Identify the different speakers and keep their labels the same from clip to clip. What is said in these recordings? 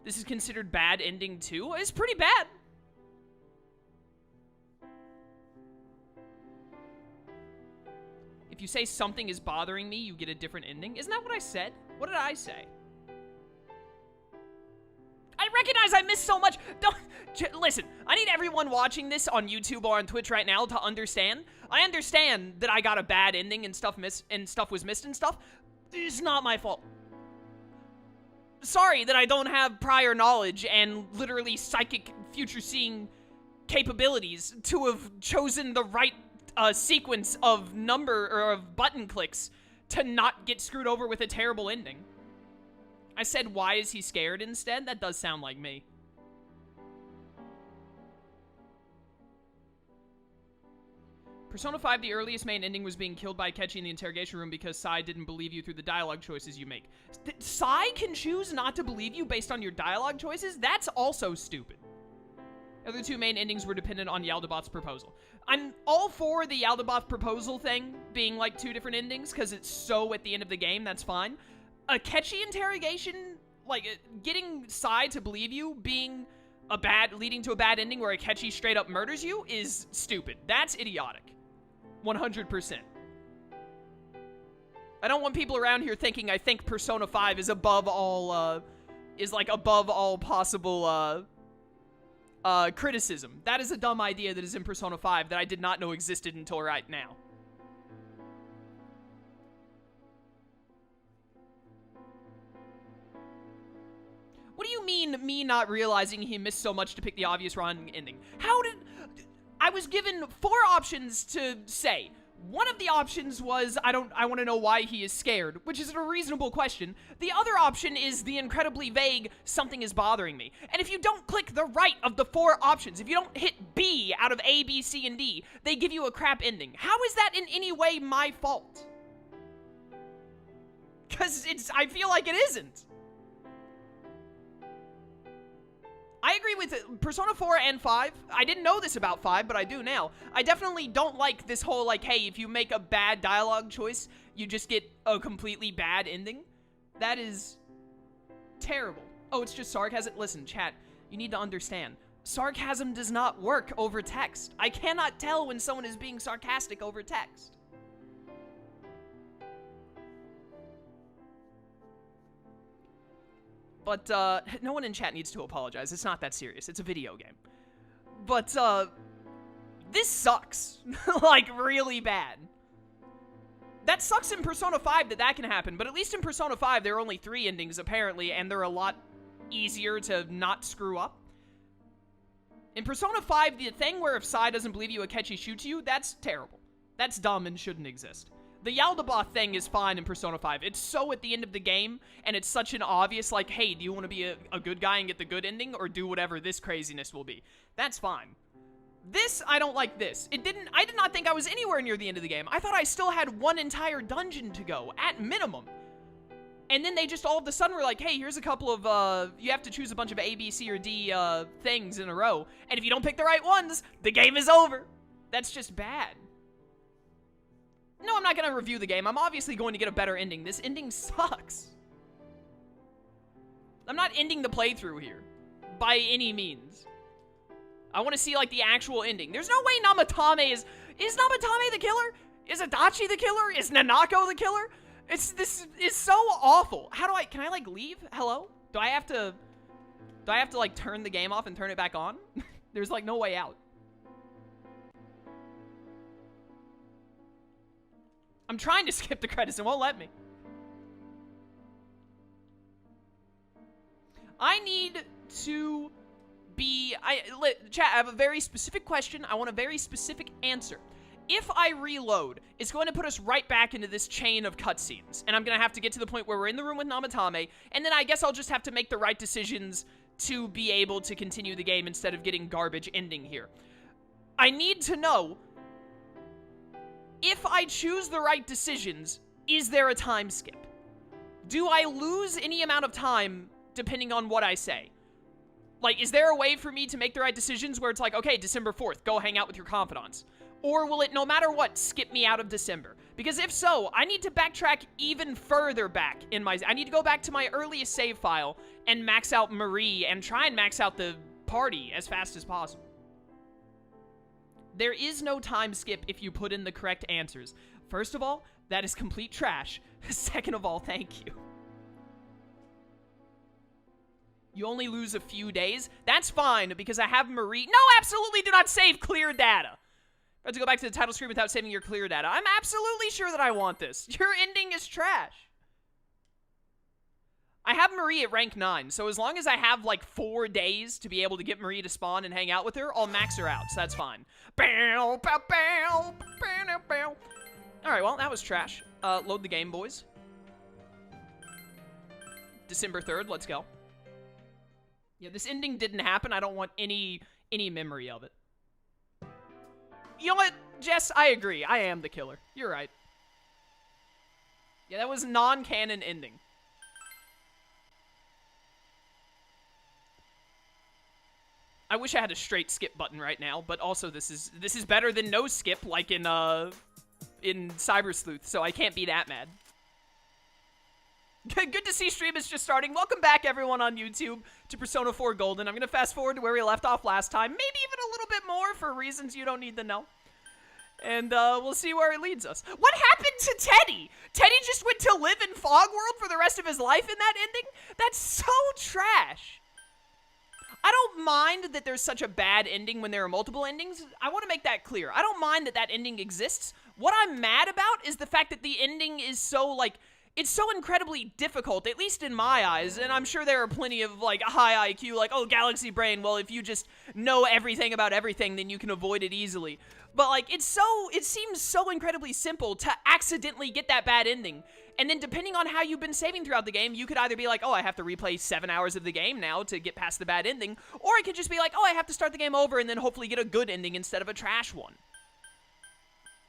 Speaker 1: This is considered bad ending too? It's pretty bad. If you say something is bothering me, you get a different ending. Isn't that what I said? What did I say? I recognize I missed so much. Listen, I need everyone watching this on YouTube or on Twitch right now to understand. I understand that I got a bad ending and stuff was missed and stuff. It's not my fault. Sorry that I don't have prior knowledge and literally psychic future-seeing capabilities to have chosen the right sequence of number or of button clicks to not get screwed over with a terrible ending. I said, why is he scared instead? That does sound like me. Persona 5, the earliest main ending was being killed by Akechi in the interrogation room because Sai didn't believe you through the dialogue choices you make. Sai can choose not to believe you based on your dialogue choices? That's also stupid. The other two main endings were dependent on Yaldabaoth's proposal. I'm all for the Yaldabaoth proposal thing being like two different endings because it's so at the end of the game, that's fine. Akechi interrogation, like getting Sai to believe you being leading to a bad ending where Akechi straight up murders you is stupid. That's idiotic. 100%. I don't want people around here thinking I think Persona 5 is above all, above all possible, criticism. That is a dumb idea that is in Persona 5 that I did not know existed until right now. What do you mean, me not realizing he missed so much to pick the obvious wrong ending? I was given 4 options to say. One of the options was, I want to know why he is scared, which is a reasonable question. The other option is the incredibly vague, something is bothering me. And if you don't click the right of the 4 options, if you don't hit B out of A, B, C, and D, they give you a crap ending. How is that in any way my fault? Because I feel like it isn't. I agree with Persona 4 and 5. I didn't know this about 5, but I do now. I definitely don't like this whole, like, hey, if you make a bad dialogue choice, you just get a completely bad ending. That is terrible. Oh, it's just sarcasm? Listen, chat, you need to understand. Sarcasm does not work over text. I cannot tell when someone is being sarcastic over text. But, no one in chat needs to apologize. It's not that serious. It's a video game. But, this sucks. Like, really bad. That sucks in Persona 5 that can happen, but at least in Persona 5, there are only 3 endings, apparently, and they're a lot easier to not screw up. In Persona 5, the thing where if Sai doesn't believe you, Akechi shoots you, that's terrible. That's dumb and shouldn't exist. The Yaldabaoth thing is fine in Persona 5. It's so at the end of the game, and it's such an obvious, like, hey, do you want to be a good guy and get the good ending, or do whatever this craziness will be? That's fine. This, I don't like this. I did not think I was anywhere near the end of the game. I thought I still had one entire dungeon to go, at minimum. And then they just all of a sudden were like, hey, here's a couple of, you have to choose a bunch of A, B, C, or D, things in a row. And if you don't pick the right ones, the game is over. That's just bad. No, I'm not going to review the game. I'm obviously going to get a better ending. This ending sucks. I'm not ending the playthrough here. By any means. I want to see, like, the actual ending. There's no way Namatame is... Is Namatame the killer? Is Adachi the killer? Is Nanako the killer? This is so awful. How do I... Can I, like, leave? Hello? Do I have to, like, turn the game off and turn it back on? There's, like, no way out. I'm trying to skip the credits, it won't let me. I need to be... Chat, I have a very specific question. I want a very specific answer. If I reload, it's going to put us right back into this chain of cutscenes. And I'm going to have to get to the point where we're in the room with Namatame. And then I guess I'll just have to make the right decisions to be able to continue the game instead of getting garbage ending here. I need to know... If I choose the right decisions, is there a time skip? Do I lose any amount of time depending on what I say? Like, is there a way for me to make the right decisions where it's like, okay, December 4th, go hang out with your confidants? Or will it, no matter what, skip me out of December? Because if so, I need to backtrack even further back in my... I need to go back to my earliest save file and max out Marie and try and max out the party as fast as possible. There is no time skip if you put in the correct answers. First of all, that is complete trash. Second of all, thank you. You only lose a few days? That's fine, because I have Marie... No, absolutely do not save clear data. I have to go back to the title screen without saving your clear data. I'm absolutely sure that I want this. Your ending is trash. I have Marie at rank 9, so as long as I have, like, 4 days to be able to get Marie to spawn and hang out with her, I'll max her out, so that's fine. Alright, well, that was trash. Load the game, boys. December 3rd, let's go. Yeah, this ending didn't happen. I don't want any memory of it. You know what, Jess? I agree. I am the killer. You're right. Yeah, that was non-canon ending. I wish I had a straight skip button right now, but also this is better than no skip, like in Cyber Sleuth, so I can't be that mad. Good to see stream is just starting. Welcome back, everyone on YouTube, to Persona 4 Golden. I'm going to fast forward to where we left off last time. Maybe even a little bit more for reasons you don't need to know. And we'll see where it leads us. What happened to Teddie? Teddie just went to live in Fog World for the rest of his life in that ending? That's so trash. I don't mind that there's such a bad ending when there are multiple endings. I want to make that clear. I don't mind that that ending exists. What I'm mad about is the fact that the ending is so, like... It's so incredibly difficult, at least in my eyes, and I'm sure there are plenty of, like, high IQ, like, oh, Galaxy Brain, well, if you just know everything about everything, then you can avoid it easily. But, like, it seems so incredibly simple to accidentally get that bad ending. And then depending on how you've been saving throughout the game, you could either be like, oh, I have to replay 7 hours of the game now to get past the bad ending, or it could just be like, oh, I have to start the game over and then hopefully get a good ending instead of a trash one.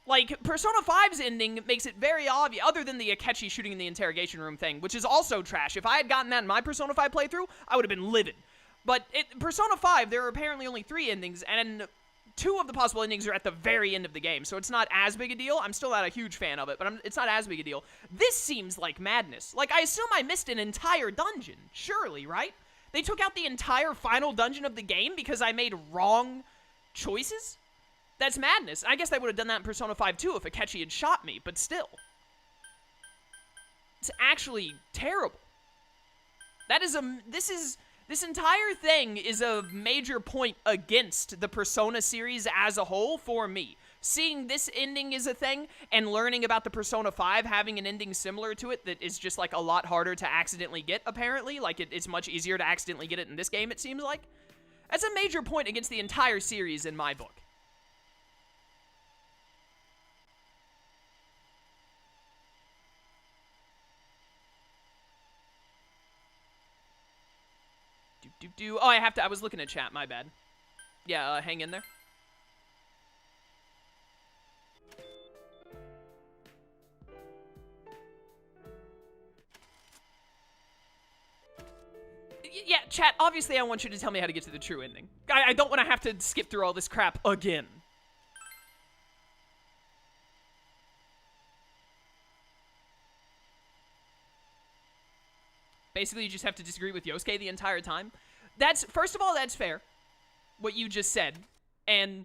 Speaker 1: Like, Persona 5's ending makes it very obvious, other than the Akechi shooting in the interrogation room thing, which is also trash. If I had gotten that in my Persona 5 playthrough, I would have been livid. But Persona 5, there are apparently only 3 endings, and 2 of the possible endings are at the very end of the game, so it's not as big a deal. I'm still not a huge fan of it, but it's not as big a deal. This seems like madness. Like, I assume I missed an entire dungeon, surely, right? They took out the entire final dungeon of the game because I made wrong choices? That's madness. I guess they would have done that in Persona 5 too if Akechi had shot me, but still. It's actually terrible. This entire thing is a major point against the Persona series as a whole for me. Seeing this ending is a thing, and learning about the Persona 5 having an ending similar to it that is just, like, a lot harder to accidentally get, apparently. Like, it's much easier to accidentally get it in this game, it seems like. That's a major point against the entire series in my book. Oh, I was looking at chat, my bad. Yeah, hang in there. Yeah, chat, obviously I want you to tell me how to get to the true ending. I don't want to have to skip through all this crap again. Basically, you just have to disagree with Yosuke the entire time. First of all, that's fair, what you just said. And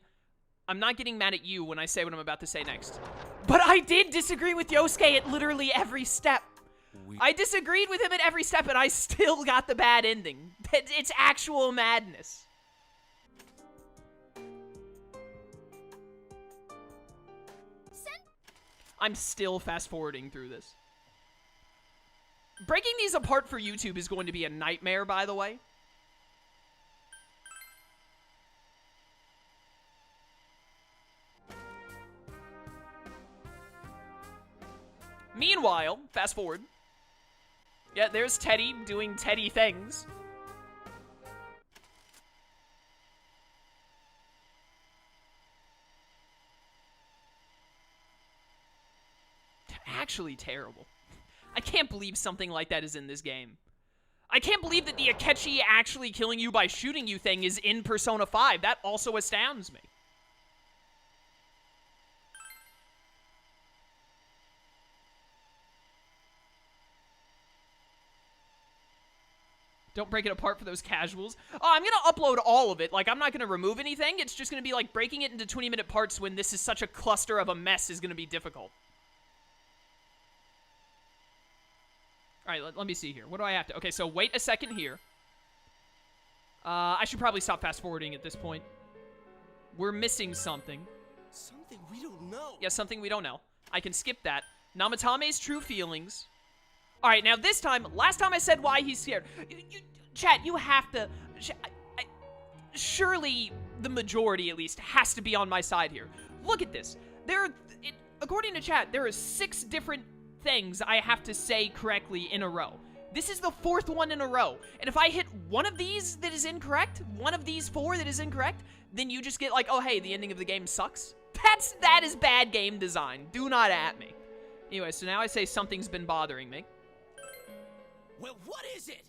Speaker 1: I'm not getting mad at you when I say what I'm about to say next. But I did disagree with Yosuke at literally every step. I disagreed with him at every step, and I still got the bad ending. It's actual madness. I'm still fast-forwarding through this. Breaking these apart for YouTube is going to be a nightmare, by the way. Meanwhile, fast forward. Yeah, there's Teddie doing Teddie things. Actually terrible. I can't believe something like that is in this game. I can't believe that the Akechi actually killing you by shooting you thing is in Persona 5. That also astounds me. Don't break it apart for those casuals. Oh, I'm gonna upload all of it. Like, I'm not gonna remove anything. It's just gonna be like breaking it into 20-minute parts when this is such a cluster of a mess is gonna be difficult. All right, let me see here. What do I have to... Okay, so wait a second here. I should probably stop fast-forwarding at this point. We're missing something.
Speaker 2: Something we don't know.
Speaker 1: Yeah, something we don't know. I can skip that. Namatame's true feelings. All right, now this time, last time I said why he's scared. Chat, you have to... surely the majority, at least, has to be on my side here. Look at this. According to chat, there are 6 different things I have to say correctly in a row. This is the 4th one in a row. And if I hit one of these that is incorrect, one of these 4 that is incorrect, then you just get like, oh, hey, the ending of the game sucks. That is bad game design. Do not at me. Anyway, so now I say something's been bothering me.
Speaker 2: Well, what is it?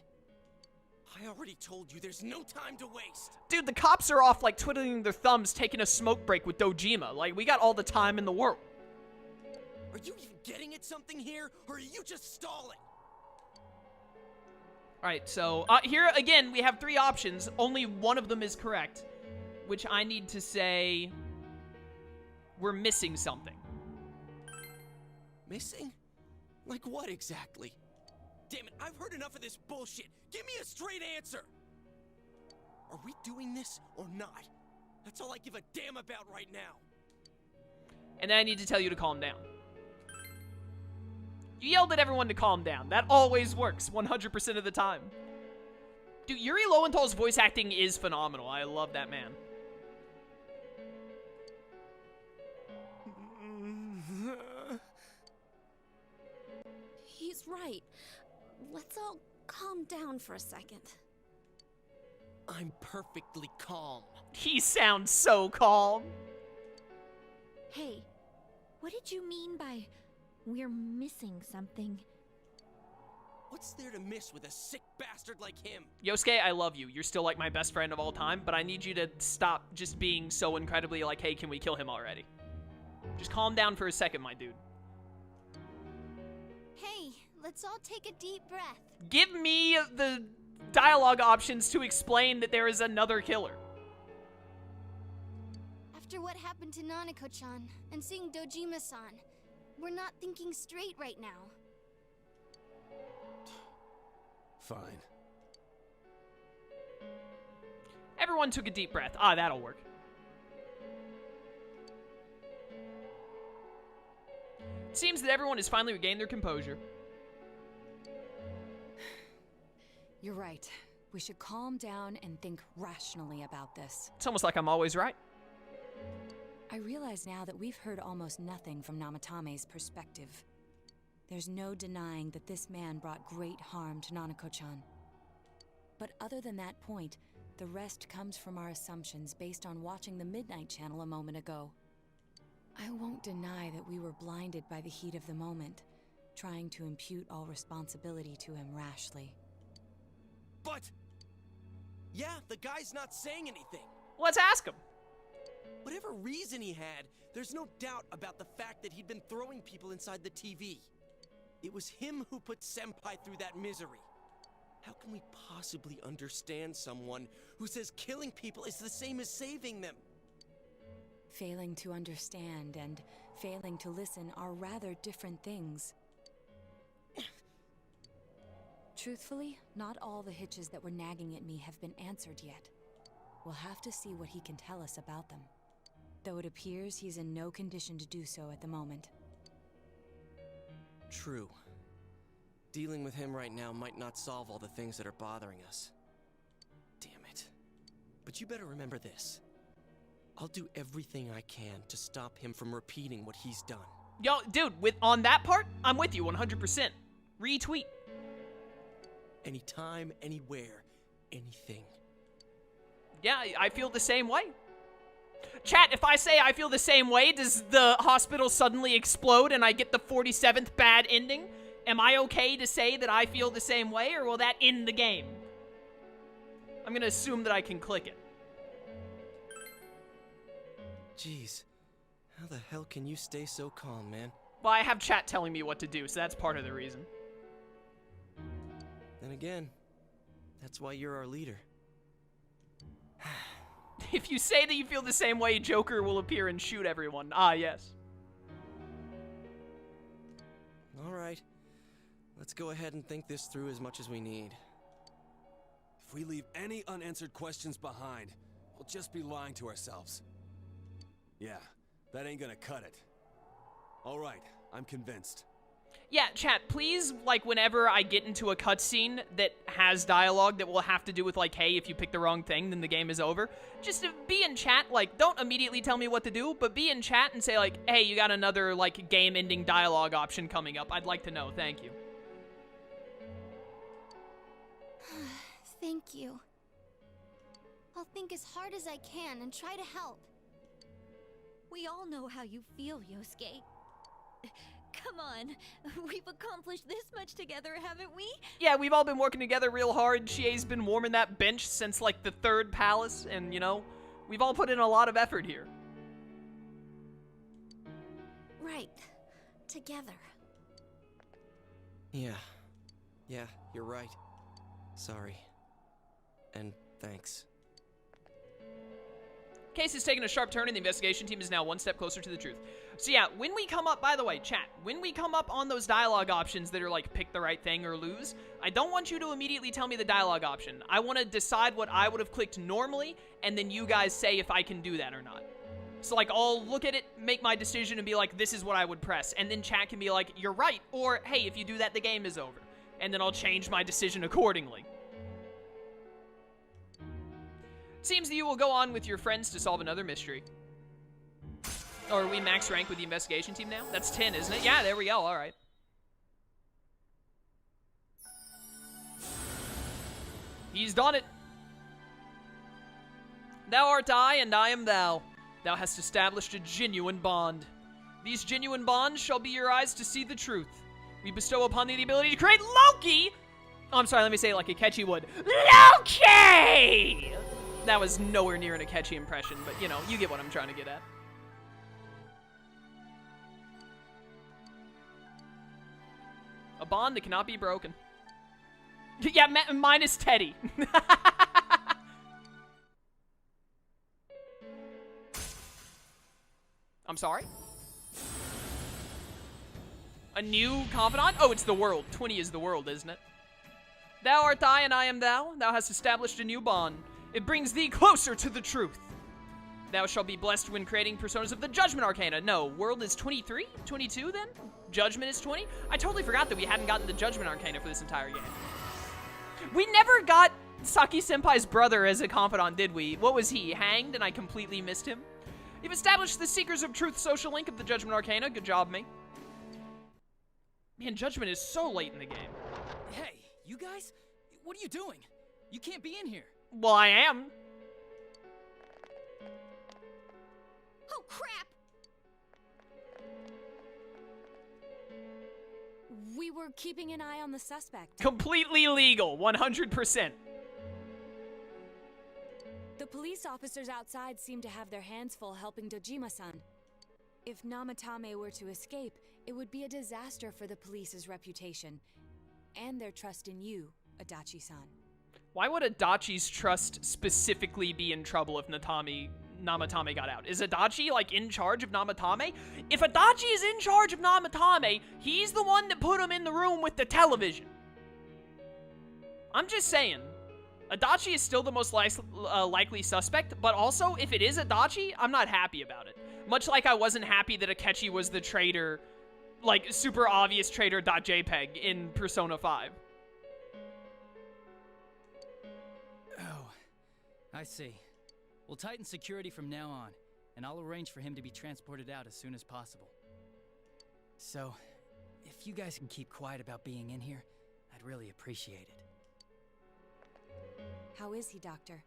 Speaker 2: I already told you there's no time to waste.
Speaker 1: Dude, the cops are off like twiddling their thumbs taking a smoke break with Dojima. Like, we got all the time in the world.
Speaker 2: Are you even getting at something here, or are you just stalling?
Speaker 1: Alright, so, here, again, we have 3 options. Only one of them is correct. Which I need to say... We're missing something.
Speaker 2: Missing? Like what exactly? Damn it, I've heard enough of this bullshit. Give me a straight answer. Are we doing this or not? That's all I give a damn about right now.
Speaker 1: And then I need to tell you to calm down. You yelled at everyone to calm down. That always works, 100% of the time. Dude, Yuri Lowenthal's voice acting is phenomenal. I love that man.
Speaker 3: He's right. Let's all calm down for a second.
Speaker 2: I'm perfectly calm.
Speaker 1: He sounds so calm.
Speaker 3: Hey, what did you mean by we're missing something?
Speaker 2: What's there to miss with a sick bastard like him?
Speaker 1: Yosuke, I love you. You're still like my best friend of all time, but I need you to stop just being so incredibly like, hey, can we kill him already? Just calm down for a second, my dude.
Speaker 3: Hey, let's all take a deep breath.
Speaker 1: Give me the dialogue options to explain that there is another killer.
Speaker 4: After what happened to Nanako-chan and seeing Dojima-san, we're not thinking straight right now.
Speaker 2: Fine.
Speaker 1: Everyone took a deep breath. Ah, that'll work. It seems that everyone has finally regained their composure.
Speaker 5: You're right. We should calm down and think rationally about this.
Speaker 1: It's almost like I'm always right.
Speaker 5: I realize now that we've heard almost nothing from Namatame's perspective. There's no denying that this man brought great harm to Nanako-chan. But other than that point, the rest comes from our assumptions based on watching the Midnight Channel a moment ago. I won't deny that we were blinded by the heat of the moment, trying to impute all responsibility to him rashly.
Speaker 2: But... yeah, the guy's not saying anything.
Speaker 1: Let's ask him.
Speaker 2: Whatever reason he had, there's no doubt about the fact that he'd been throwing people inside the TV. It was him who put Senpai through that misery. How can we possibly understand someone who says killing people is the same as saving them?
Speaker 5: Failing to understand and failing to listen are rather different things. Truthfully, not all the hitches that were nagging at me have been answered yet. We'll have to see what he can tell us about them. Though it appears he's in no condition to do so at the moment.
Speaker 2: True. Dealing with him right now might not solve all the things that are bothering us. Damn it. But you better remember this. I'll do everything I can to stop him from repeating what he's done.
Speaker 1: Yo, dude, on that part, I'm with you 100%. Retweet.
Speaker 2: Anytime, anywhere, anything.
Speaker 1: Yeah, I feel the same way. Chat, if I say I feel the same way, does the hospital suddenly explode and I get the 47th bad ending? Am I okay to say that I feel the same way, or will that end the game? I'm gonna assume that I can click it.
Speaker 2: Jeez, how the hell can you stay so calm, man?
Speaker 1: Well, I have chat telling me what to do, so that's part of the reason.
Speaker 2: Then again, That's why you're our leader.
Speaker 1: If you say that you feel the same way, Joker will appear and shoot everyone. Ah, yes.
Speaker 2: All right. Let's go ahead and think this through as much as we need.
Speaker 6: If we leave any unanswered questions behind, we'll just be lying to ourselves. Yeah, that ain't gonna cut it. All right, I'm convinced.
Speaker 1: Yeah, chat, please, like, whenever I get into a cutscene that has dialogue that will have to do with, like, hey, if you pick the wrong thing, then the game is over, just to be in chat, like, don't immediately tell me what to do, but be in chat and say, like, hey, you got another, like, game-ending dialogue option coming up. I'd like to know. Thank you.
Speaker 4: Thank you. I'll think as hard as I can and try to help.
Speaker 3: We all know how you feel, Yosuke. Come on, we've accomplished this much together, haven't we?
Speaker 1: Yeah, we've all been working together real hard. Chie's been warming that bench since, like, the 3rd palace, and, you know, we've all put in a lot of effort here.
Speaker 4: Right. Together.
Speaker 2: Yeah. Yeah, you're right. Sorry. And thanks.
Speaker 1: Case has taken a sharp turn and the investigation team is now one step closer to the truth. So yeah, when we come up, by the way, chat, when we come up on those dialogue options that are like pick the right thing or lose, I don't want you to immediately tell me the dialogue option. I want to decide what I would have clicked normally, and then you guys say if I can do that or not. So like, I'll look at it, make my decision, and be like, this is what I would press. And then chat can be like, you're right, or hey, if you do that, the game is over. And then I'll change my decision accordingly. Seems that you will go on with your friends to solve another mystery. Or are we max rank with the investigation team now? That's 10, isn't it? Yeah, there we go. All right. He's done it. Thou art I, and I am thou. Thou hast established a genuine bond. These genuine bonds shall be your eyes to see the truth. We bestow upon thee the ability to create Loki! Oh, I'm sorry, let me say it like Akechi would. Loki! That was nowhere near an Akechi impression, but, you know, you get what I'm trying to get at. A bond that cannot be broken. Yeah, minus Teddie. I'm sorry? A new confidant? Oh, it's the world. 20 is the world, isn't it? Thou art I, and I am thou. Thou hast established a new bond. It brings thee closer to the truth. Thou shalt be blessed when creating personas of the Judgment Arcana. No, world is 23? 22 then? Judgment is 20? I totally forgot that we hadn't gotten the Judgment Arcana for this entire game. We never got Saki-senpai's brother as a confidant, did we? What was he, hanged and I completely missed him? You've established the Seekers of Truth social link of the Judgment Arcana. Good job, me. Man, Judgment is so late in the game.
Speaker 7: Hey, you guys? What are you doing? You can't be in here.
Speaker 1: Well, I am.
Speaker 3: Oh, crap!
Speaker 5: We were keeping an eye on the suspect.
Speaker 1: Completely legal, 100%.
Speaker 5: The police officers outside seem to have their hands full helping Dojima-san. If Namatame were to escape, it would be a disaster for the police's reputation. And their trust in you, Adachi-san.
Speaker 1: Why would Adachi's trust specifically be in trouble if Namatame got out? Is Adachi, like, in charge of Namatame? If Adachi is in charge of Namatame, he's the one that put him in the room with the television. I'm just saying. Adachi is still the most likely suspect, but also, if it is Adachi, I'm not happy about it. Much like I wasn't happy that Akechi was the traitor, like, super obvious traitor.jpg in Persona 5.
Speaker 7: Oh, I see. We'll tighten security from now on, and I'll arrange for him to be transported out as soon as possible. So, if you guys can keep quiet about being in here, I'd really appreciate it.
Speaker 5: How is he, Doctor?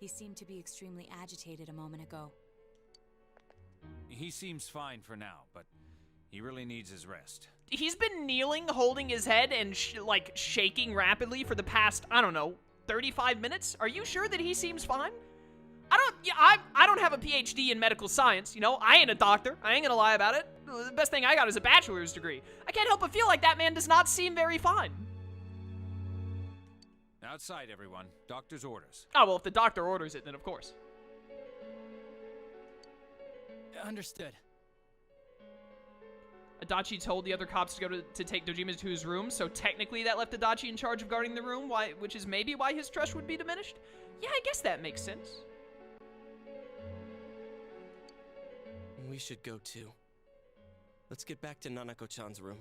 Speaker 5: He seemed to be extremely agitated a moment ago.
Speaker 8: He seems fine for now, but he really needs his rest.
Speaker 1: He's been kneeling, holding his head, and like shaking rapidly for the past, I don't know, 35 minutes? Are you sure that he seems fine? I don't have a PhD in medical science, you know? I ain't a doctor. I ain't gonna lie about it. The best thing I got is a bachelor's degree. I can't help but feel like that man does not seem very fine.
Speaker 8: Outside, everyone. Doctor's orders.
Speaker 1: Oh, well, if the doctor orders it, then of course.
Speaker 7: Understood.
Speaker 1: Adachi told the other cops to go to take Dojima to his room, so technically that left Adachi in charge of guarding the room, which is maybe why his trust would be diminished? Yeah, I guess that makes sense.
Speaker 2: We should go too. Let's get back to Nanako-chan's room.